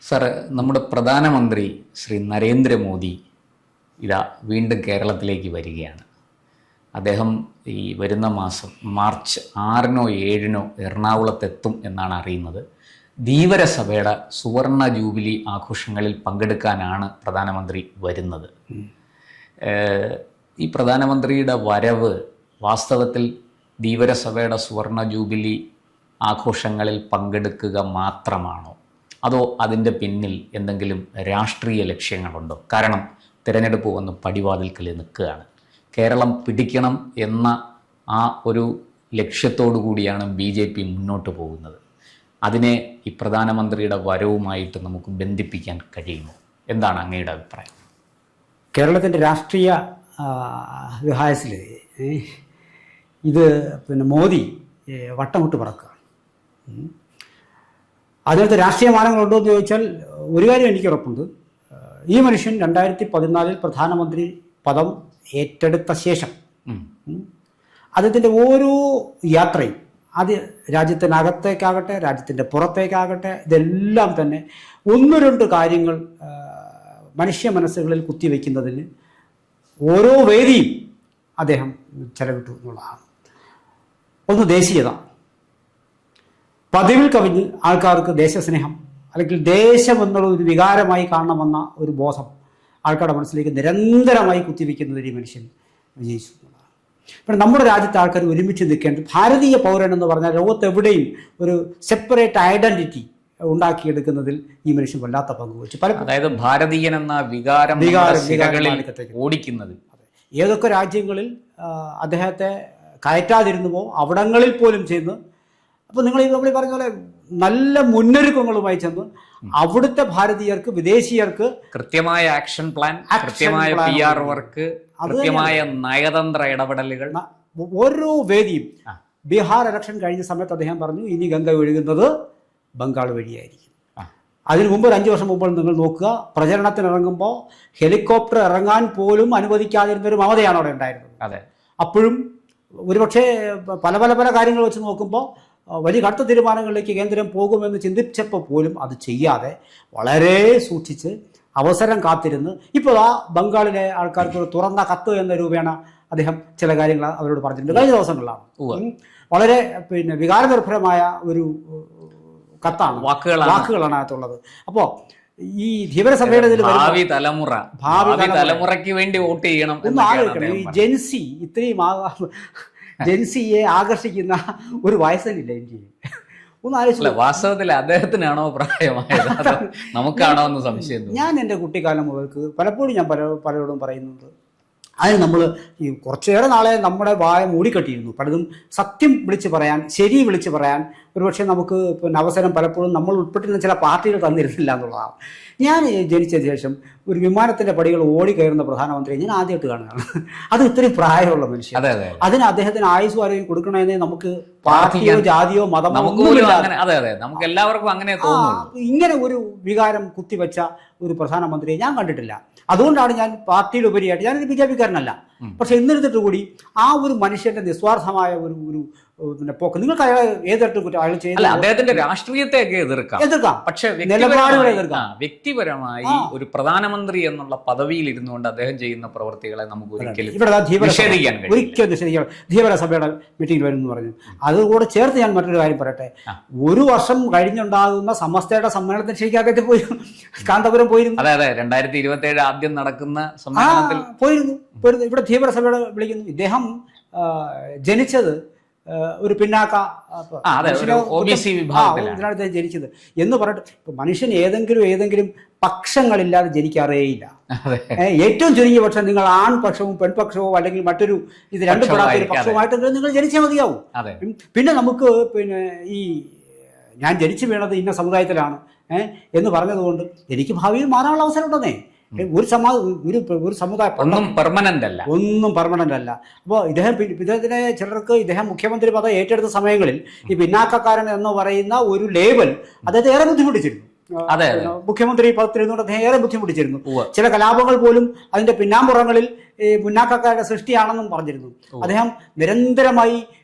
Sir, നമ്മുടെ പ്രധാനമന്ത്രി ശ്രീ നരേന്ദ്രമോദി ഇതാ വീണ്ടും കേരളത്തിലേക്ക് വരികയാണ്. അദ്ദേഹം ഈ വരുന്ന മാസം മാർച്ച് 6-നോ 7-നോ എറണാകുളത്തെത്തും എന്നാണ് അറിയുന്നത്. ധീവരസഭയുടെ സുവർണ ജൂബിലി ആഘോഷങ്ങളിൽ പങ്കെടുക്കാനാണ് പ്രധാനമന്ത്രി വരുന്നത്. ഈ പ്രധാനമന്ത്രിയുടെ വരവ് വാസ്തവത്തിൽ ധീവരസഭയുടെ സുവർണ ജൂബിലി ആഘോഷങ്ങളിൽ പങ്കെടുക്കുക മാത്രമാണോ, അതോ അതിൻ്റെ പിന്നിൽ എന്തെങ്കിലും രാഷ്ട്രീയ ലക്ഷ്യങ്ങളുണ്ടോ? കാരണം തിരഞ്ഞെടുപ്പ് വന്ന് പടിവാതിൽക്കൽ നിൽക്കുകയാണ്. കേരളം പിടിക്കണം എന്ന ആ ഒരു ലക്ഷ്യത്തോടു കൂടിയാണ് BJP മുന്നോട്ട് പോകുന്നത്. അതിനെ ഈ പ്രധാനമന്ത്രിയുടെ വരവുമായിട്ട് നമുക്ക് ബന്ധിപ്പിക്കാൻ കഴിയുമോ? എന്താണ് അങ്ങയുടെ അഭിപ്രായം? കേരളത്തിൻ്റെ രാഷ്ട്രീയ വിഹായസിൽ ഇത് മോദി വട്ടമിട്ട് പറക്കുകയാണ്. അതിനകത്ത് രാഷ്ട്രീയ മാനങ്ങളുണ്ടോ എന്ന് ചോദിച്ചാൽ ഒരു കാര്യം എനിക്ക് ഉറപ്പുണ്ട്. ഈ മനുഷ്യൻ 2014 പ്രധാനമന്ത്രി പദം ഏറ്റെടുത്ത ശേഷം അദ്ദേഹത്തിൻ്റെ ഓരോ യാത്രയും, അത് രാജ്യത്തിനകത്തേക്കാകട്ടെ രാജ്യത്തിൻ്റെ പുറത്തേക്കാകട്ടെ, ഇതെല്ലാം തന്നെ 1-2 കാര്യങ്ങൾ മനുഷ്യ മനസ്സുകളിൽ കുത്തിവെക്കുന്നതിന് ഓരോ വേദിയും അദ്ദേഹം ചെലവിട്ടു എന്നുള്ളതാണ്. ഒന്ന് ദേശീയത. പതിവിൽ കവിഞ്ഞ് ആൾക്കാർക്ക് ദേശസ്നേഹം അല്ലെങ്കിൽ ദേശം എന്നുള്ള ഒരു വികാരമായി കാണണമെന്ന ഒരു ബോധം ആൾക്കാരുടെ മനസ്സിലേക്ക് നിരന്തരമായി കുത്തിവെക്കുന്നതിൽ ഈ മനുഷ്യൻ വിജയിച്ചു എന്നുള്ളതാണ്. ഇപ്പോൾ നമ്മുടെ രാജ്യത്തെ ആൾക്കാർ ഒരുമിച്ച് നിൽക്കേണ്ടത്, ഭാരതീയ പൗരൻ എന്ന് പറഞ്ഞാൽ ലോകത്തെവിടെയും ഒരു സെപ്പറേറ്റ് ഐഡന്റിറ്റി ഉണ്ടാക്കിയെടുക്കുന്നതിൽ ഈ മനുഷ്യൻ വല്ലാത്ത പങ്ക് വഹിച്ചു. അതായത് ഭാരതീയൻ എന്ന വികാരം ഓടിക്കുന്നത്. ഏതൊക്കെ രാജ്യങ്ങളിൽ അദ്ദേഹത്തെ കയറ്റാതിരുന്നുവോ അവിടങ്ങളിൽ പോലും ചെന്ന്, അപ്പോൾ നിങ്ങൾ പറഞ്ഞ പോലെ നല്ല മുന്നൊരുക്കങ്ങളുമായി ചെന്ന് അവിടുത്തെ ഭാരതീയർക്ക്, വിദേശീയർക്ക് കൃത്യമായ ആക്ഷൻ പ്ലാൻ, കൃത്യമായ PR വർക്ക്, കൃത്യമായ നയതന്ത്ര ഇടപെടലുകൾ. ഓരോ വേദിയും ബീഹാർ ഇലക്ഷൻ കഴിഞ്ഞ സമയത്ത് അദ്ദേഹം പറഞ്ഞു, ഇനി ഗംഗ ഒഴുകുന്നത് ബംഗാൾ വഴിയായിരിക്കും. അതിനു മുമ്പ് 5 വർഷം മുമ്പ് നിങ്ങൾ നോക്കുക, പ്രചരണത്തിനിറങ്ങുമ്പോൾ ഹെലികോപ്റ്റർ ഇറങ്ങാൻ പോലും അനുവദിക്കാതിരുന്നൊരു മമതയാണ് അവിടെ ഉണ്ടായിരുന്നത്. അതെ. അപ്പോഴും ഒരുപക്ഷെ പല കാര്യങ്ങൾ വെച്ച് നോക്കുമ്പോൾ വലിയ കടുത്ത തീരുമാനങ്ങളിലേക്ക് കേന്ദ്രം പോകുമെന്ന് ചിന്തിച്ചപ്പോൾ പോലും അത് ചെയ്യാതെ വളരെ സൂക്ഷിച്ച് അവസരം കാത്തിരുന്ന് ഇപ്പോൾ ആ ബംഗാളിലെ ആൾക്കാർക്ക് ഒരു തുറന്ന കത്ത് എന്ന രൂപേണ അദ്ദേഹം ചില കാര്യങ്ങൾ അവരോട് പറഞ്ഞിട്ടുണ്ട്. കഴിഞ്ഞ ദിവസങ്ങളിലാണ് വളരെ വികാരനിർഭരമായ ഒരു കത്താണ്, വാക്കുകളാണ് അകത്തുള്ളത്. അപ്പോൾ ഈ ധീവരസഭയുടെ ഭാവി തലമുറയ്ക്ക് വേണ്ടി വോട്ട് ചെയ്യണം ഒന്ന് ആലോചിക്കണം. ഈ ജെൻസി, ഇത്രയും ജെൻസിയെ ആകർഷിക്കുന്ന ഒരു വയസ്സനില്ല ഇന്ത്യയിൽ. ഒന്ന് ആലോചിച്ചില്ല. വാസ്തവത്തിൽ അദ്ദേഹത്തിനാണോ പ്രായമായത്, നമുക്കാണോ എന്ന് സംശയം. ഞാൻ എൻ്റെ കുട്ടിക്കാലം മുതൽക്ക് പലപ്പോഴും ഞാൻ പലരോടും പറയുന്നുണ്ട്, അതിന് നമ്മൾ ഈ കുറച്ചേറെ നാളെ നമ്മുടെ വായ മൂടിക്കെട്ടിയിരുന്നു. പലതും സത്യം വിളിച്ച് പറയാൻ, ശരി വിളിച്ച് പറയാൻ ഒരുപക്ഷെ നമുക്ക് അവസരം പലപ്പോഴും നമ്മൾ ഉൾപ്പെട്ടിരുന്ന ചില പാർട്ടികൾ തന്നിരുന്നില്ല എന്നുള്ളതാണ്. ഞാൻ ജനിച്ചതിന് ശേഷം ഒരു വിമാനത്തിൻ്റെ പടികൾ ഓടി കയറുന്ന പ്രധാനമന്ത്രിയെ ഞാൻ ആദ്യമായിട്ട് കാണുകയാണ്. അത് ഇത്രയും പ്രായമുള്ള മനുഷ്യൻ. അതിന് അദ്ദേഹത്തിന് ആയുസ്സും ആരോഗ്യം കൊടുക്കണമെന്നേ നമുക്ക് പാർട്ടിയോ ജാതിയോ മതമോ നമുക്ക് എല്ലാവർക്കും അങ്ങനെ തോന്നുന്നു. ഇങ്ങനെ ഒരു വികാരം കുത്തിവെച്ച ഒരു പ്രധാനമന്ത്രിയെ ഞാൻ കണ്ടിട്ടില്ല. അതുകൊണ്ടാണ് ഞാൻ പാർട്ടിയിലുപരിയായിട്ട്, ഞാനൊരു BJP-കാരനല്ല, പക്ഷെ എന്നിരുന്നിട്ട് കൂടി ആ ഒരു മനുഷ്യന്റെ നിസ്വാർത്ഥമായ ഒരു പോക്ക്, നിങ്ങൾക്ക് അയാൾ ഏതെടുത്തും കുറ്റം അയാൾ ചെയ്യില്ല. അദ്ദേഹത്തിന്റെ രാഷ്ട്രീയത്തെയൊക്കെ എതിർക്കാം, പക്ഷെ നിലപാടുകളെ എതിർക്കാം. വ്യക്തിപരമായി ഒരു പ്രധാനമന്ത്രി എന്നുള്ള പദവിയിൽ ഇരുന്നുകൊണ്ട് അദ്ദേഹം ചെയ്യുന്ന പ്രവർത്തികളെ നമുക്ക് ഒരിക്കലും നിഷേധിക്കാൻ. ധീവരസഭയുടെ മീറ്റിംഗിൽ വരുമെന്ന് പറഞ്ഞു. അതുകൂടെ ചേർത്ത് ഞാൻ മറ്റൊരു കാര്യം പറയട്ടെ. 1 വർഷം കഴിഞ്ഞുണ്ടാകുന്ന സമസ്തയുടെ സമ്മേളനത്തിന് ശരിക്കും പോയി കാന്തപുരം പോയിരുന്നു. അതെ, 2027 ആദ്യം നടക്കുന്ന സമ്മേളനത്തിൽ പോയിരുന്നു. ഇവിടെ ധീവരസഭയുടെ വിളിക്കുന്നു. ഇദ്ദേഹം ജനിച്ചത് ഒരു പിന്നാക്ക വിഭാഗത്തിലാണ് ജനിച്ചത് എന്ന് പറഞ്ഞിട്ട് മനുഷ്യൻ ഏതെങ്കിലും പക്ഷങ്ങളില്ലാതെ ജനിക്കാറേയില്ല. ഏറ്റവും ചുരുങ്ങിയ പക്ഷം നിങ്ങൾ ആൺപക്ഷവും പെൺപക്ഷവും അല്ലെങ്കിൽ മറ്റൊരു ഇത് രണ്ടും പെടാത്ത ഒരു പക്ഷവുമായിട്ട് നിങ്ങൾ ജനിച്ചാൽ മതിയാവും. പിന്നെ നമുക്ക് ഈ ഞാൻ ജനിച്ചു വീണത് ഇന്ന സമുദായത്തിലാണ് എന്ന് പറഞ്ഞതുകൊണ്ട് എനിക്ക് ഭാവിയിൽ മാറാനുള്ള അവസരം ഉണ്ടെന്നേ. ഒരു സമുദായം ഒന്നും പെർമനന്റ് അല്ല. അപ്പോൾ ഇദ്ദേഹത്തിനെ ചിലർക്ക് ഇദ്ദേഹം മുഖ്യമന്ത്രി പദം ഏറ്റെടുത്ത സമയങ്ങളിൽ ഈ പിന്നാക്കക്കാരൻ എന്ന് പറയുന്ന ഒരു ലേബൽ അദ്ദേഹത്തെ ഏറെ ബുദ്ധിമുട്ടിച്ചിരുന്നു. മുഖ്യമന്ത്രി പദത്തിലിരുന്നുകൊണ്ട് അദ്ദേഹം ഏറെ ബുദ്ധിമുട്ടിച്ചിരുന്നു. ചില കലാപങ്ങൾ പോലും അതിന്റെ പിന്നാമ്പുറങ്ങളിൽ ഈ മുന്നാക്കക്കാരുടെ സൃഷ്ടിയാണെന്നും പറഞ്ഞിരുന്നു. അദ്ദേഹം നിരന്തരമായി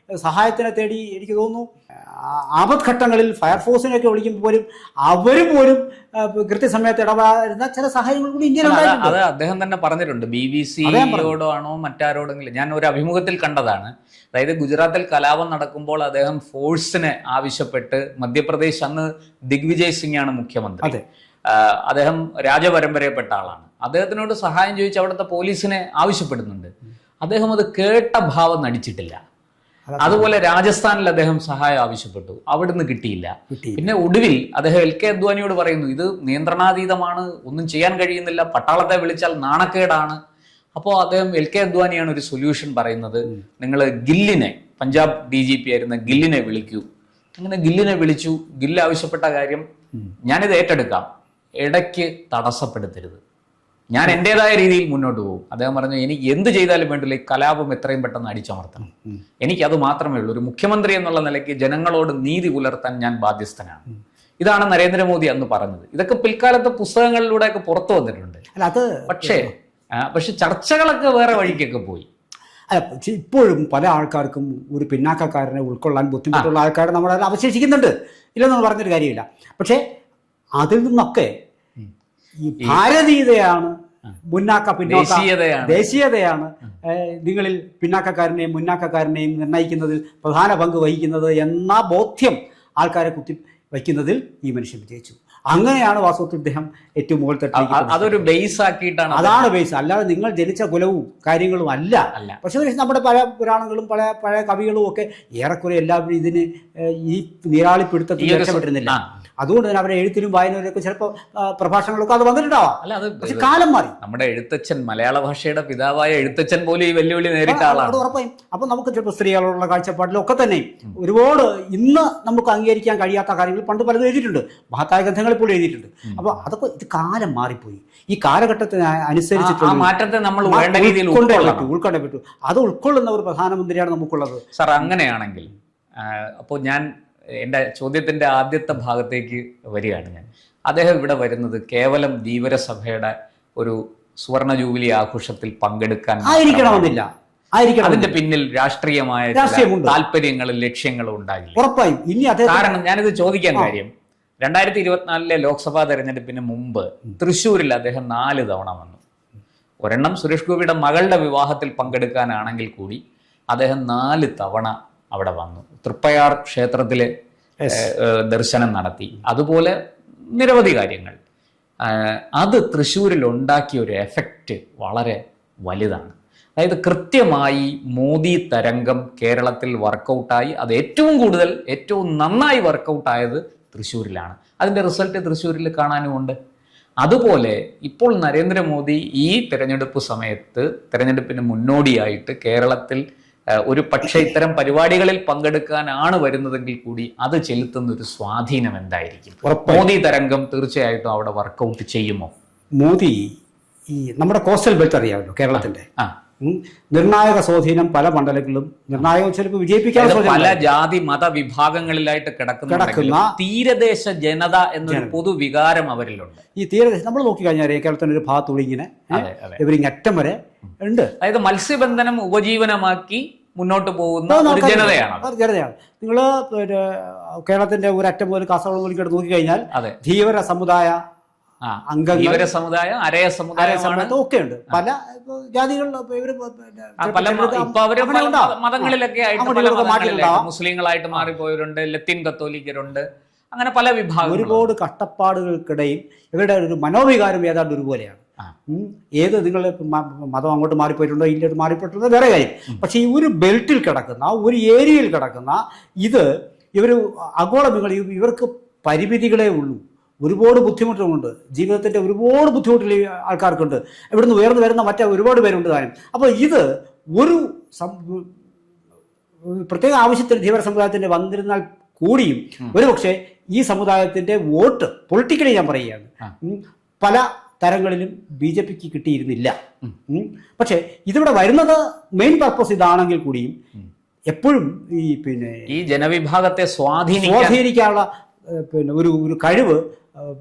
സഹായത്തിനെ തേടി, എനിക്ക് തോന്നുന്നു ആപത്ഘട്ടങ്ങളിൽ ഫയർഫോഴ്സിനെയൊക്കെ വിളിക്കുമ്പോൾ പോലും അവർ പോലും കൃത്യസമയത്ത് ഇടപെടുന്ന ചില സാഹചര്യങ്ങൾ കൂടി ഇന്ത്യയിലുണ്ടായിട്ടുണ്ട്. അത് അദ്ദേഹം തന്നെ പറഞ്ഞിട്ടുണ്ട്. BBC-യോടോ ആണോ മറ്റാരോടെങ്കിലും ഞാൻ ഒരു അഭിമുഖത്തിൽ കണ്ടതാണ്. അതായത് ഗുജറാത്തിൽ കലാപം നടക്കുമ്പോൾ അദ്ദേഹം ഫോഴ്സിനെ ആവശ്യപ്പെട്ട്, മധ്യപ്രദേശ് അന്ന് ദിഗ്വിജയ് സിംഗ് ആണ് മുഖ്യമന്ത്രി, അദ്ദേഹം രാജപരമ്പരയിൽപ്പെട്ട ആളാണ്, അദ്ദേഹത്തിനോട് സഹായം ചോദിച്ച് അവിടുത്തെ പോലീസിനെ ആവശ്യപ്പെടുന്നുണ്ട്. അദ്ദേഹം അത് കേട്ട ഭാവം നടിച്ചിട്ടില്ല. അതുപോലെ രാജസ്ഥാനിൽ അദ്ദേഹം സഹായം ആവശ്യപ്പെട്ടു, അവിടുന്ന് കിട്ടിയില്ല. പിന്നെ ഒടുവിൽ അദ്ദേഹം LK അദ്വാനിയോട് പറയുന്നു, ഇത് നിയന്ത്രണാതീതമാണ്, ഒന്നും ചെയ്യാൻ കഴിയുന്നില്ല, പട്ടാളത്തെ വിളിച്ചാൽ നാണക്കേടാണ്. അപ്പോൾ അദ്ദേഹം LK അദ്വാനിയാണ് ഒരു സൊല്യൂഷൻ പറയുന്നത്, നിങ്ങൾ ഗില്ലിനെ, പഞ്ചാബ് DGP ആയിരുന്ന ഗില്ലിനെ വിളിക്കൂ. അങ്ങനെ ഗില്ലിനെ വിളിച്ചു. ഗില്ല് ആവശ്യപ്പെട്ട കാര്യം, ഞാനിത് ഏറ്റെടുക്കാം, ഇടയ്ക്ക് തടസ്സപ്പെടുത്തരുത്, ഞാൻ എൻ്റെതായ രീതിയിൽ മുന്നോട്ട് പോകും. അദ്ദേഹം പറഞ്ഞു, എനിക്ക് എന്ത് ചെയ്താലും വേണ്ടില്ല, ഈ കലാപം എത്രയും പെട്ടെന്ന് അടിച്ചമർത്തണം, എനിക്കത് മാത്രമേ ഉള്ളൂ, ഒരു മുഖ്യമന്ത്രി എന്നുള്ള നിലയ്ക്ക് ജനങ്ങളോട് നീതി പുലർത്താൻ ഞാൻ ബാധ്യസ്ഥനാണ്. ഇതാണ് നരേന്ദ്രമോദി അന്ന് പറഞ്ഞത്. ഇതൊക്കെ പിൽക്കാലത്തെ പുസ്തകങ്ങളിലൂടെയൊക്കെ പുറത്തു വന്നിട്ടുണ്ട്. പക്ഷെ ചർച്ചകളൊക്കെ വേറെ വഴിക്കൊക്കെ പോയി. ഇപ്പോഴും പല ആൾക്കാർക്കും ഒരു പിന്നാക്കക്കാരനെ ഉൾക്കൊള്ളാൻ ബുദ്ധിമുട്ടുള്ള ആൾക്കാർ നമ്മുടെ അവശേഷിക്കുന്നുണ്ട്, ഇല്ലെന്ന് പറഞ്ഞൊരു കാര്യമില്ല. പക്ഷേ അതിൽ നിന്നൊക്കെ ഈ ഭാരതീയതയാണ് ദേശീയതയാണ് നിങ്ങളിൽ പിന്നാക്കക്കാരനെയും മുന്നാക്കക്കാരനെയും നിർണ്ണയിക്കുന്നതിൽ പ്രധാന പങ്ക് വഹിക്കുന്നത് എന്ന ബോധ്യം ആൾക്കാരെ കുത്തി വയ്ക്കുന്നതിൽ ഈ മനുഷ്യൻ വിജയിച്ചു. അങ്ങനെയാണ് വാസ്തവത്തിൽ ഇദ്ദേഹം ഏറ്റവും മുകളിൽ തട്ടി. അതൊരു ബേസ് ആക്കിയിട്ടാണ്, അതാണ് ബേസ്, അല്ലാതെ നിങ്ങൾ ജനിച്ച കുലവും കാര്യങ്ങളും അല്ല. പക്ഷേ നമ്മുടെ പല പുരാണങ്ങളും പഴയ കവികളും ഒക്കെ ഏറെക്കുറെ എല്ലാവരും ഇതിന് ഈ നീരാളിപ്പിടുത്തത്തിൽ രക്ഷപ്പെട്ടിരുന്നില്ല. അതുകൊണ്ട് തന്നെ അവരുടെ എഴുത്തിനും വായനയിലൊക്കെ ചിലപ്പോൾ പ്രഭാഷണങ്ങളൊക്കെ അത് വന്നിട്ടുണ്ടാവാം. പക്ഷെ കാലം മാറി. നമ്മുടെ എഴുത്തച്ഛൻ, മലയാള ഭാഷയുടെ പിതാവായ എഴുത്തച്ഛൻ പോലും ഈ വെല്ലുവിളി നേരിട്ട ആളാണ്. ഉറപ്പായും. അപ്പൊ നമുക്ക് ചിലപ്പോൾ സ്ത്രീകളോടുള്ള കാഴ്ചപ്പാടിലൊക്കെ തന്നെ ഒരുപാട് ഇന്ന് നമുക്ക് അംഗീകരിക്കാൻ കഴിയാത്ത കാര്യങ്ങൾ പണ്ട് പലതും എഴുതിയിട്ടുണ്ട്, മഹത്തായ ഗ്രന്ഥങ്ങൾ ഇപ്പോൾ എഴുതിയിട്ടുണ്ട്. അപ്പൊ അതൊക്കെ ഇത് കാലം മാറിപ്പോയി. ഈ കാലഘട്ടത്തിന് അനുസരിച്ചിട്ടുള്ള മാറ്റത്തെ നമ്മൾ വേണ്ട രീതിയിൽ ഉൾക്കൊണ്ടേ പറ്റൂ. അത് ഉൾക്കൊള്ളുന്ന ഒരു പ്രധാനമന്ത്രിയാണ് നമുക്കുള്ളത്. സാർ, അങ്ങനെയാണെങ്കിൽ അപ്പോൾ ഞാൻ എൻ്റെ ചോദ്യത്തിൻ്റെ ആദ്യത്തെ ഭാഗത്തേക്ക് വരികയാണ്. അദ്ദേഹം ഇവിടെ വരുന്നത് കേവലം ധീവരസഭയുടെ ഒരു സുവർണ ജൂബിലി ആഘോഷത്തിൽ പങ്കെടുക്കാൻ ആയിരിക്കണമെന്നില്ല. അതിന്റെ പിന്നിൽ രാഷ്ട്രീയമായ താല്പര്യങ്ങളും ലക്ഷ്യങ്ങളും ഉണ്ടാകില്ല. ഉറപ്പായും. കാരണം ഞാനിത് ചോദിക്കാൻ കാര്യം, 2024 ലോക്സഭാ തെരഞ്ഞെടുപ്പിന് മുമ്പ് തൃശ്ശൂരിൽ അദ്ദേഹം 4 തവണ വന്നു. ഒരെണ്ണം സുരേഷ് ഗോപിയുടെ മകളുടെ വിവാഹത്തിൽ പങ്കെടുക്കാനാണെങ്കിൽ കൂടി അദ്ദേഹം 4 തവണ അവിടെ വന്നു. തൃപ്പയാർ ക്ഷേത്രത്തിലെ ദർശനം നടത്തി. അതുപോലെ നിരവധി കാര്യങ്ങൾ. അത് തൃശ്ശൂരിൽ ഉണ്ടാക്കിയ ഒരു എഫക്റ്റ് വളരെ വലുതാണ്. അതായത് കൃത്യമായി മോദി തരംഗം കേരളത്തിൽ വർക്കൗട്ടായി. അത് ഏറ്റവും നന്നായി വർക്കൗട്ടായത് തൃശ്ശൂരിലാണ്. അതിൻ്റെ റിസൾട്ട് തൃശ്ശൂരിൽ കാണാനുമുണ്ട്. അതുപോലെ ഇപ്പോൾ നരേന്ദ്രമോദി ഈ തെരഞ്ഞെടുപ്പിന് മുന്നോടിയായിട്ട് കേരളത്തിൽ ഒരു പക്ഷേ ഇത്തരം പരിപാടികളിൽ പങ്കെടുക്കാനാണ് വരുന്നതെങ്കിൽ കൂടി അത് ചെലുത്തുന്ന ഒരു സ്വാധീനം എന്തായിരിക്കും? മോദി തരംഗം തീർച്ചയായിട്ടും അവിടെ വർക്കൗട്ട് ചെയ്യുമോ? മോദി ഈ നമ്മുടെ കോസ്റ്റൽ ബെൽറ്റ് അറിയാമല്ലോ, കേരളത്തിന്റെ നിർണായക സ്വാധീനം പല മണ്ഡലങ്ങളിലും നിർണായകം ചിലപ്പോൾ വിജയിപ്പിക്കാൻ പല ജാതി മത വിഭാഗങ്ങളിലായിട്ട് കിടക്കുന്ന തീരദേശ ജനത എന്നൊരു പൊതുവികാരം അവരിലുണ്ട്. ഈ തീരദേശം നമ്മൾ നോക്കിക്കഴിഞ്ഞാൽ കേരളത്തിന്റെ ഒരു ഭാഗത്തുള്ള ഇങ്ങനെ ഇവരിങ്ങ് അറ്റം വരെ ഉണ്ട്. അതായത് മത്സ്യബന്ധനം ഉപജീവനമാക്കി മുന്നോട്ട് പോകുന്ന ഒരു ജനതയാണ്. നിങ്ങൾ കേരളത്തിന്റെ ഒരു അറ്റം മുതൽ കാസർഗോഡ് നോക്കിക്കഴിഞ്ഞാൽ ധീവര സമുദായ അംഗങ്ങൾ, സമുദായം, അരയ സമുദായം ഒക്കെ ഉണ്ട്. പല ജാതികളിലും മതങ്ങളിലൊക്കെ ആയിട്ട് മുസ്ലിങ്ങളായിട്ട് മാറിപ്പോയവരുണ്ട്, ലത്തീൻ കത്തോലിക്കരുണ്ട്, അങ്ങനെ പല വിഭാഗം. ഒരുപാട് കഷ്ടപ്പാടുകൾക്കിടയിൽ ഇവരുടെ ഒരു മനോവികാരം ഏതാണ്ട് ഒരുപോലെയാണ്. ഏത് നിങ്ങൾ മതം അങ്ങോട്ട് മാറിപ്പോയിട്ടുണ്ടോ ഇല്ലോട്ട് മാറിപ്പോയിട്ടുണ്ടോ വേറെ കാര്യം. പക്ഷെ ഈ ഒരു ബെൽറ്റിൽ കിടക്കുന്ന, ഒരു ഏരിയയിൽ കിടക്കുന്ന ഇത് ആഗോള ഇവർക്ക് പരിമിതികളേ ഉള്ളൂ. ഒരുപാട് ബുദ്ധിമുട്ടുകളുണ്ട്, ജീവിതത്തിൻ്റെ ഒരുപാട് ബുദ്ധിമുട്ടുകൾ ആൾക്കാർക്കുണ്ട്. ഇവിടുന്ന് ഉയർന്നു വരുന്ന ഒരുപാട് പേരുണ്ട് താനും. അപ്പോൾ ഇത് ഒരു പ്രത്യേക ആവശ്യത്തിന് ധീവര സമുദായത്തിൻ്റെ വന്നിരുന്നാൽ കൂടിയും ഒരുപക്ഷെ ഈ സമുദായത്തിൻ്റെ വോട്ട് പൊളിറ്റിക്കലി ഞാൻ പറയുകയാണ് പല തരങ്ങളിലും BJPക്ക് കിട്ടിയിരുന്നില്ല. പക്ഷേ ഇതിവിടെ വരുന്നത് മെയിൻ പർപ്പസ് ഇതാണെങ്കിൽ കൂടിയും എപ്പോഴും ഈ ജനവിഭാഗത്തെ സ്വാധീനിക്കാനുള്ള ഒരു കഴിവ്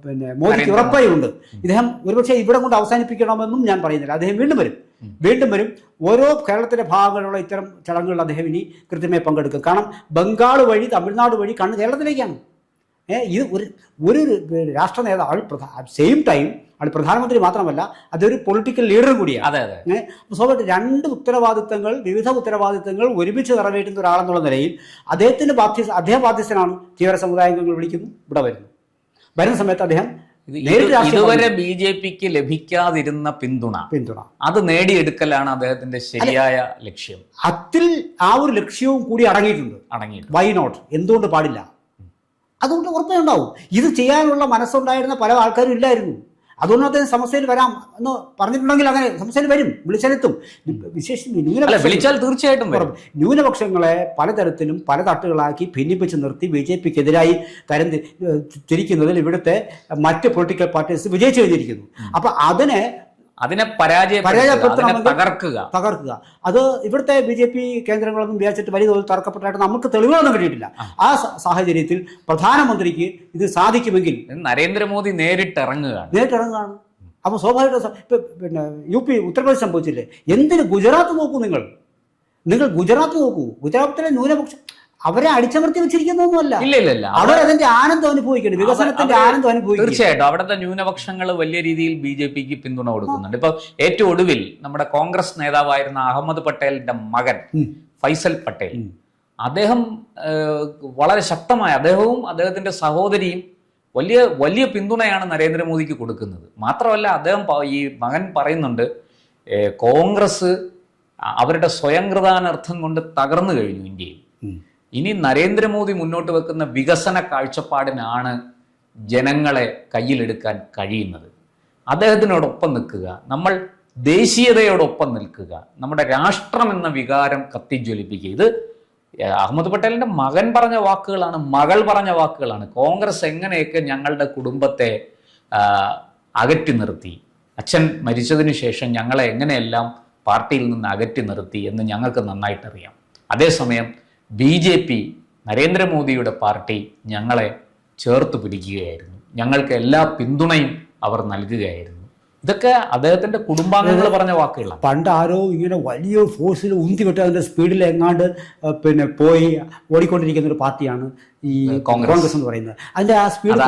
പിന്നെ മോദിക്ക് ഉറപ്പായുണ്ട്. ഇദ്ദേഹം ഒരുപക്ഷെ ഇവിടെ കൊണ്ട് അവസാനിപ്പിക്കണമെന്നും ഞാൻ പറയുന്നില്ല. അദ്ദേഹം വീണ്ടും വരും. ഓരോ കേരളത്തിൻ്റെ ഭാഗങ്ങളിലുള്ള ഇത്തരം ചടങ്ങുകളിൽ അദ്ദേഹം ഇനി കൃത്യമായി പങ്കെടുക്കും. കാരണം ബംഗാൾ വഴി തമിഴ്നാട് വഴി കണ്ണ് കേരളത്തിലേക്കാണ്. ഇത് ഒരു രാഷ്ട്ര നേതാവ് സെയിം ടൈം ആൾ പ്രധാനമന്ത്രി മാത്രമല്ല, അതൊരു പൊളിറ്റിക്കൽ ലീഡറും കൂടിയാണ്. സ്വാഭാവികമായിട്ട് വിവിധ ഉത്തരവാദിത്തങ്ങൾ ഒരുമിച്ച് നിറവേറ്റുന്ന ഒരാളെന്നുള്ള നിലയിൽ അദ്ദേഹം ബാധ്യസ്ഥനാണ്. തീവ്ര സമുദായങ്ങൾ വിളിക്കുന്നു, ഇവിടെ വരുന്ന സമയത്ത് അദ്ദേഹം ഇതുവരെ ബി.ജെ.പിക്ക് ലഭിക്കാതിരുന്ന പിന്തുണ അത് നേടിയെടുക്കലാണ് അദ്ദേഹത്തിന്റെ ശരിയായ ലക്ഷ്യം. അതിൽ ആ ഒരു ലക്ഷ്യവും കൂടി അടങ്ങിയിട്ടുണ്ട്. വൈ നോട്ട്, എന്തുകൊണ്ട് പാടില്ല? അതുകൊണ്ട് ഉറപ്പുണ്ടാവും. ഇത് ചെയ്യാനുള്ള മനസ്സുണ്ടായിരുന്ന പല ആൾക്കാരും ഇല്ലായിരുന്നു. അതുകൊണ്ട് അദ്ദേഹം സമസ്യയിൽ വരാം എന്ന് പറഞ്ഞിട്ടുണ്ടെങ്കിൽ അങ്ങനെ സമസ്യയിൽ വരും, വിളിച്ചെത്തും. വിളിച്ചാൽ തീർച്ചയായിട്ടും ന്യൂനപക്ഷങ്ങളെ പലതരത്തിലും പല തട്ടുകളാക്കി ഭിന്നിപ്പിച്ച് നിർത്തി ബി.ജെ.പിക്കെതിരായി തിരിക്കുന്നതിൽ ഇവിടുത്തെ മറ്റ് പൊളിറ്റിക്കൽ പാർട്ടീസ് വിജയിച്ചു കഴിഞ്ഞിരിക്കുന്നു. അപ്പൊ അതിനെ പരാജയപ്പെടുത്തണമെങ്കിൽ തകർക്കുക. അത് ഇവിടുത്തെ ബി.ജെ.പി കേന്ദ്രങ്ങളൊന്നും വിചാരിച്ചിട്ട് വലിയ തോതിൽ തകർക്കപ്പെട്ടായിട്ട് നമുക്ക് തെളിവുകളൊന്നും കിട്ടിയിട്ടില്ല. ആ സാഹചര്യത്തിൽ പ്രധാനമന്ത്രിക്ക് ഇത് സാധിക്കുമെങ്കിൽ നരേന്ദ്രമോദി നേരിട്ടിറങ്ങുകയാണ്. അപ്പോൾ സ്വാഭാവികമായിട്ടും പിന്നെ UP ഉത്തർപ്രദേശ് സംഭവിച്ചില്ലേ? എന്തിന് ഗുജറാത്ത് നോക്കൂ, നിങ്ങൾ ഗുജറാത്ത് നോക്കൂ. ഗുജറാത്തിലെ ന്യൂനപക്ഷം അവരെ അടിച്ചമർത്തി വെച്ചിരിക്കുന്നൊന്നുമല്ല. ഇല്ല, അവരതിന്റെ ആനന്ദം അനുഭവിക്കണം, വികസനത്തിന്റെ ആനന്ദം അനുഭവിക്കും. തീർച്ചയായിട്ടും അവിടുത്തെ ന്യൂനപക്ഷങ്ങൾ വലിയ രീതിയിൽ ബി.ജെ.പിക്ക് പിന്തുണ കൊടുക്കുന്നുണ്ട്. ഇപ്പൊ ഏറ്റവും ഒടുവിൽ നമ്മുടെ കോൺഗ്രസ് നേതാവായിരുന്ന അഹമ്മദ് പട്ടേലിന്റെ മകൻ ഫൈസൽ പട്ടേൽ, അദ്ദേഹം വളരെ ശക്തമായ, അദ്ദേഹവും അദ്ദേഹത്തിന്റെ സഹോദരിയും വലിയ പിന്തുണയാണ് നരേന്ദ്രമോദിക്ക് കൊടുക്കുന്നത്. മാത്രമല്ല അദ്ദേഹം ഈ മകൻ പറയുന്നുണ്ട്, കോൺഗ്രസ് അവരുടെ സ്വയംകൃതാനർത്ഥം കൊണ്ട് തകർന്നു കഴിഞ്ഞു ഇന്ത്യയിൽ. ഇനി നരേന്ദ്രമോദി മുന്നോട്ട് വെക്കുന്ന വികസന കാഴ്ചപ്പാടിനാണ് ജനങ്ങളെ കയ്യിലെടുക്കാൻ കഴിയുന്നത്. അദ്ദേഹത്തിനോടൊപ്പം നിൽക്കുക, നമ്മൾ ദേശീയതയോടൊപ്പം നിൽക്കുക, നമ്മുടെ രാഷ്ട്രം എന്ന വികാരം കത്തിജ്വലിപ്പിക്കുക. ഇത് അഹമ്മദ് പട്ടേലിന്റെ മകൻ പറഞ്ഞ വാക്കുകളാണ്, മകൾ പറഞ്ഞ വാക്കുകളാണ്. കോൺഗ്രസ് എങ്ങനെയൊക്കെ ഞങ്ങളുടെ കുടുംബത്തെ അകറ്റി നിർത്തി, അച്ഛൻ മരിച്ചതിന് ശേഷം ഞങ്ങളെ എങ്ങനെയെല്ലാം പാർട്ടിയിൽ നിന്ന് അകറ്റി നിർത്തി എന്ന് ഞങ്ങൾക്ക് നന്നായിട്ടറിയാം. അതേസമയം ബി.ജെ.പി നരേന്ദ്രമോദിയുടെ പാർട്ടി ഞങ്ങളെ ചേർത്ത് പിടിക്കുകയായിരുന്നു, ഞങ്ങൾക്ക് എല്ലാ പിന്തുണയും അവർ നൽകുകയായിരുന്നു. ഇതൊക്കെ അദ്ദേഹത്തിന്റെ കുടുംബാംഗങ്ങൾ പറഞ്ഞ വാക്കുകളാണ്. പണ്ട് ആരോ ഇങ്ങനെ വലിയ ഫോഴ്സിൽ ഉന്തിവിട്ട് അതിന്റെ സ്പീഡിൽ എങ്ങാണ്ട് പിന്നെ പോയി ഓടിക്കൊണ്ടിരിക്കുന്ന ഒരു പാർട്ടിയാണ് ഈ കോൺഗ്രസ് എന്ന് പറയുന്നത്. അതിന്റെ ആ സ്പീഡ്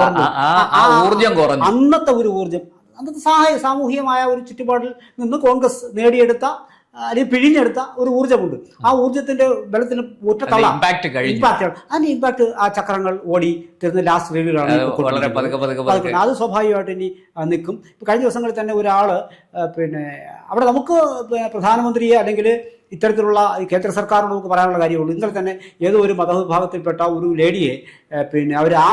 ഊർജം കുറഞ്ഞു. അന്നത്തെ ഒരു ഊർജം, അന്നത്തെ സാമൂഹികമായ ഒരു ചുറ്റുപാടിൽ നിന്ന് കോൺഗ്രസ് നേടിയെടുത്ത അല്ലെങ്കിൽ പിഴിഞ്ഞെടുത്ത ഒരു ഊർജ്ജമുണ്ട്. ആ ഊർജ്ജത്തിന്റെ ബലത്തിന് അതിന്റെ ഇമ്പാക്ട് ആ ചക്രങ്ങൾ ഓടി തരുന്ന ലാസ്റ്റ് വേവിലാണ്. അത് സ്വാഭാവികമായിട്ട് ഇനി നിൽക്കും. കഴിഞ്ഞ ദിവസങ്ങളിൽ തന്നെ ഒരാള് പിന്നെ അവിടെ നമുക്ക് പ്രധാനമന്ത്രിയെ അല്ലെങ്കിൽ ഇത്തരത്തിലുള്ള കേന്ദ്ര സർക്കാരിനോട് നമുക്ക് പറയാനുള്ള കാര്യമുള്ളൂ. ഇന്നലെ തന്നെ ഏതോ ഒരു മതവിഭാഗത്തിൽപ്പെട്ട ഒരു ലേഡിയെ പിന്നെ അവർ ആ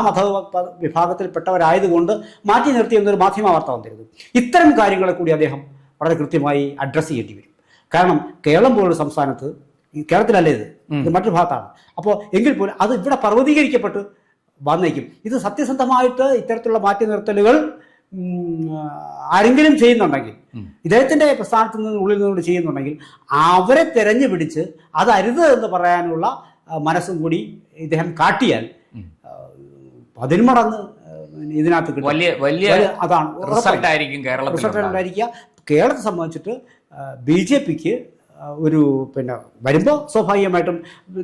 വിഭാഗത്തിൽപ്പെട്ടവരായതുകൊണ്ട് മാറ്റി നിർത്തി എന്നൊരു മാധ്യമ വാർത്ത വന്നിരുന്നു. ഇത്തരം കാര്യങ്ങളെ കൂടി അദ്ദേഹം വളരെ കൃത്യമായി അഡ്രസ്സ് ചെയ്യേണ്ടി വരും. കാരണം കേരളം പോലുള്ള സംസ്ഥാനത്ത്, കേരളത്തിലല്ലേ ഇത് മറ്റൊരു ഭാഗത്താണ്. അപ്പോൾ എങ്കിൽ പോലും അത് ഇവിടെ പർവ്വതീകരിക്കപ്പെട്ട് വന്നേക്കും. ഇത് സത്യസന്ധമായിട്ട് ഇത്തരത്തിലുള്ള മാറ്റി നിർത്തലുകൾ ആരെങ്കിലും ചെയ്യുന്നുണ്ടെങ്കിൽ, ഇദ്ദേഹത്തിന്റെ പ്രസ്ഥാനത്ത് ഉള്ളിൽ നിന്നുകൊണ്ട് ചെയ്യുന്നുണ്ടെങ്കിൽ അവരെ തെരഞ്ഞു പിടിച്ച് അത് അരുത് എന്ന് പറയാനുള്ള മനസ്സും കൂടി ഇദ്ദേഹം കാട്ടിയാൽ 10 മടങ്ങ് ഇതിനകത്ത് കിട്ടും. അതാണ് റിസൾട്ടായിരിക്കുക. കേരളത്തെ സംബന്ധിച്ചിട്ട് ബി.ജെ.പിക്ക് ഒരു പിന്നെ വരുമ്പോൾ സ്വാഭാവികമായിട്ടും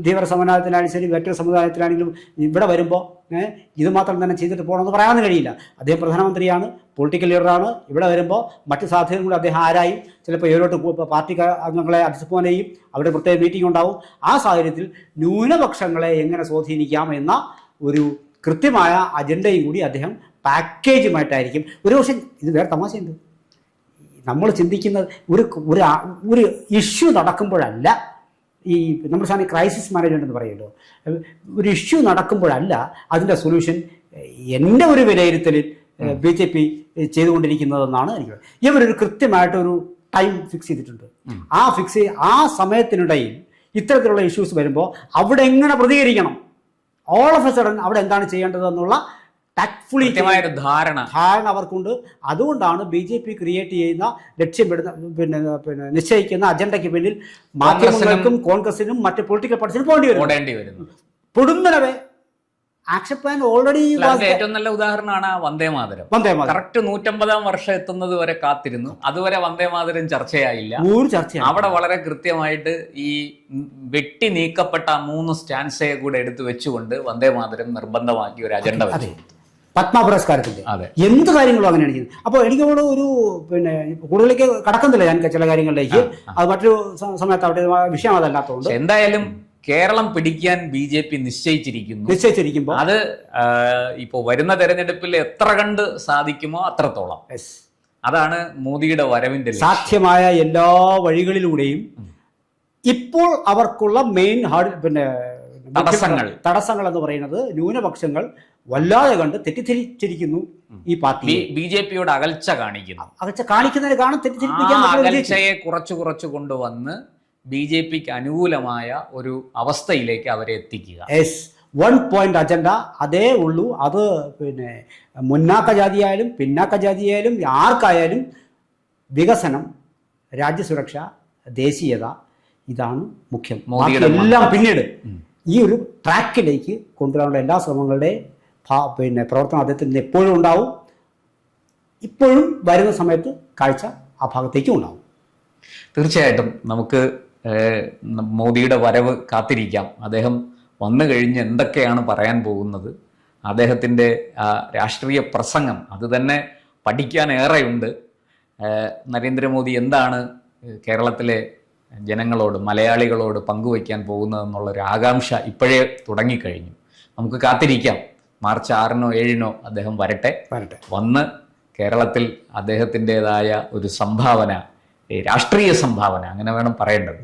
ധീവ്ര സമുദായത്തിലാണെങ്കിലും ശരി മറ്റൊരു സമുദായത്തിലാണെങ്കിലും ഇവിടെ വരുമ്പോൾ ഇത് മാത്രം തന്നെ ചെയ്തിട്ട് പോകണമെന്ന് പറയാൻ കഴിയില്ല. അദ്ദേഹം പ്രധാനമന്ത്രിയാണ്, പൊളിറ്റിക്കൽ ലീഡറാണ്. ഇവിടെ വരുമ്പോൾ മറ്റ് സാധ്യതകളും കൂടി അദ്ദേഹം ആരായും ചിലപ്പോൾ ഇവരോട്ട് പാർട്ടി അംഗങ്ങളെ അഭിസംബോധന ചെയ്യും, അവിടെ പ്രത്യേക മീറ്റിംഗ് ഉണ്ടാവും. ആ സാഹചര്യത്തിൽ ന്യൂനപക്ഷങ്ങളെ എങ്ങനെ സ്വാധീനിക്കാം എന്ന ഒരു കൃത്യമായ അജണ്ടയും കൂടി അദ്ദേഹം പാക്കേജുമായിട്ടായിരിക്കും. ഒരുപക്ഷെ ഇത് വേറെ തമാശയുണ്ട്, നമ്മൾ ചിന്തിക്കുന്നത് ഒരു ഇഷ്യൂ നടക്കുമ്പോഴല്ല, ഈ നമ്മുടെ സാധനം ക്രൈസിസ് മാനേജ്മെന്റ് എന്ന് പറയുമല്ലോ, ഒരു ഇഷ്യൂ നടക്കുമ്പോഴല്ല അതിൻ്റെ സൊല്യൂഷൻ എൻ്റെ ഒരു വിലയിരുത്തലിൽ ബി.ജെ.പി ചെയ്തുകൊണ്ടിരിക്കുന്നതെന്നാണ് എനിക്ക്. ഇവരൊരു കൃത്യമായിട്ടൊരു ടൈം ഫിക്സ് ചെയ്തിട്ടുണ്ട്. ആ സമയത്തിനിടയിൽ ഇത്തരത്തിലുള്ള ഇഷ്യൂസ് വരുമ്പോൾ അവിടെ എങ്ങനെ പ്രതികരിക്കണം, ഓൾ ഓഫ് എ സഡൻ അവിടെ എന്താണ് ചെയ്യേണ്ടതെന്നുള്ള ടാക്ട്ഫുള്ളി ധാരണ അവർക്കുണ്ട്. അതുകൊണ്ടാണ് ബി.ജെ.പി ക്രിയേറ്റ് ചെയ്യുന്ന പിന്നെ നിശ്ചയിക്കുന്ന അജണ്ടയ്ക്ക് പിന്നിൽ മാധ്യമങ്ങൾക്കും കോൺഗ്രസിനും മറ്റ് പൊളിറ്റിക്കൽ പാർട്ടീസിനും പോകേണ്ടി വരും. പൊടുന്നനവേ ആക്ഷൻ പ്ലാൻ ഓൾറെഡി അതിന്റെ ഏറ്റവും നല്ല ഉദാഹരണമാണ് ആ വന്ദേ മാതരം. കറക്റ്റ് 150-ാം വർഷം എത്തുന്നത് വരെ കാത്തിരുന്നു. അതുവരെ വന്ദേ മാതരം ചർച്ചയായില്ല. ഒരു ചർച്ച അവിടെ വളരെ കൃത്യമായിട്ട് ഈ വെട്ടി നീക്കപ്പെട്ട 3 സ്റ്റാൻസയെ കൂടെ എടുത്തു വെച്ചുകൊണ്ട് വന്ദേ മാതരം നിർബന്ധമാക്കി ഒരു അജണ്ട വെച്ചു. പത്മ പുരസ്കാരത്തിന്റെ എന്ത് കാര്യങ്ങളും അങ്ങനെയാണ് ചെയ്യുന്നത്. അപ്പോൾ എനിക്ക് തോന്നുന്നു ഒരു പിന്നെ കൂടുതലേക്ക് കടക്കുന്നില്ല ഞാൻ ചില കാര്യങ്ങളിലേക്ക്, അത് മറ്റൊരു സമയത്ത് അവിടെ വിഷയം അതല്ലാത്തതുകൊണ്ട്. എന്തായാലും കേരളം പിടിക്കാൻ BJP നിശ്ചയിച്ചിരിക്കുമ്പോൾ അത് ഇപ്പോൾ വരുന്ന തെരഞ്ഞെടുപ്പിൽ എത്ര കണ്ട് സാധിക്കുമോ അത്രത്തോളം. അതാണ് മോദിയുടെ വരവിന്റെ സാധ്യമായ എല്ലാ വഴികളിലൂടെയും ഇപ്പോൾ അവർക്കുള്ള മെയിൻ തടസ്സങ്ങൾ എന്ന് പറയുന്നത് ന്യൂനപക്ഷങ്ങൾ വല്ലാതെ കണ്ട് തെറ്റിദ്ധരിച്ചിരിക്കുന്നു. ഈ പാർട്ടി BJPയോട് അകൽച്ച കാണിക്കുന്നതിന് കാണും. അകൽച്ചയെ കുറച്ചു കൊണ്ടുവന്ന് BJPക്ക് അനുകൂലമായ ഒരു അവസ്ഥയിലേക്ക് അവരെ എത്തിക്കുക. 1 പോയിന്റ് അജണ്ട അതേ ഉള്ളൂ. അത് പിന്നെ മുന്നാക്ക ജാതിയായാലും പിന്നാക്ക ജാതിയായാലും ആർക്കായാലും വികസനം, രാജ്യസുരക്ഷ, ദേശീയത, ഇതാണ് മുഖ്യം. എല്ലാം പിന്നീട് ഈ ഒരു ട്രാക്കിലേക്ക് കൊണ്ടുവരാനുള്ള എല്ലാ ശ്രമങ്ങളുടെ പിന്നെ പ്രവർത്തനം അദ്ദേഹത്തിന് എപ്പോഴും ഉണ്ടാവും. ഇപ്പോഴും വരുന്ന സമയത്ത് കാഴ്ച ആ ഭാഗത്തേക്കും ഉണ്ടാവും. തീർച്ചയായിട്ടും നമുക്ക് മോദിയുടെ വരവ് കാത്തിരിക്കാം. അദ്ദേഹം വന്നു കഴിഞ്ഞ് എന്തൊക്കെയാണ് പറയാൻ പോകുന്നത്, അദ്ദേഹത്തിൻ്റെ രാഷ്ട്രീയ പ്രസംഗം അത് തന്നെ പഠിക്കാൻ ഏറെയുണ്ട്. നരേന്ദ്രമോദി എന്താണ് കേരളത്തിലെ ജനങ്ങളോട്, മലയാളികളോട് പങ്കുവയ്ക്കാൻ പോകുന്നതെന്നുള്ളൊരു ആകാംക്ഷ ഇപ്പോഴേ തുടങ്ങിക്കഴിഞ്ഞു. നമുക്ക് കാത്തിരിക്കാം. മാർച്ച് 6-നോ 7-നോ അദ്ദേഹം വരട്ടെ. വന്ന് കേരളത്തിൽ അദ്ദേഹത്തിൻ്റെതായ ഒരു സംഭാവന, രാഷ്ട്രീയ സംഭാവന അങ്ങനെ വേണം പറയേണ്ടത്.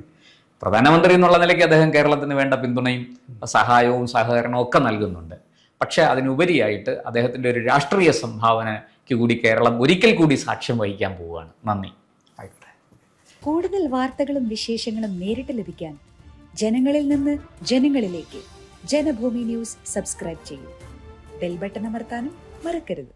പ്രധാനമന്ത്രി എന്നുള്ള നിലയ്ക്ക് അദ്ദേഹം കേരളത്തിന് വേണ്ട പിന്തുണയും സഹായവും സഹകരണവും ഒക്കെ നൽകുന്നുണ്ട്. പക്ഷെ അതിനുപരിയായിട്ട് അദ്ദേഹത്തിൻ്റെ ഒരു രാഷ്ട്രീയ സംഭാവനയ്ക്ക് കൂടി കേരളം ഒരിക്കൽ കൂടി സാക്ഷ്യം വഹിക്കാൻ പോവുകയാണ്. നന്ദി. കൂടുതൽ വാർത്തകളും വിശേഷങ്ങളും നേരിട്ട് ലഭിക്കാൻ ജനങ്ങളിൽ നിന്ന് ജനങ്ങളിലേക്ക് ജനഭൂമി ന്യൂസ് സബ്സ്ക്രൈബ് ചെയ്യൂ. ബെൽ ബട്ടൺ അമർത്താനും മറക്കരുത്.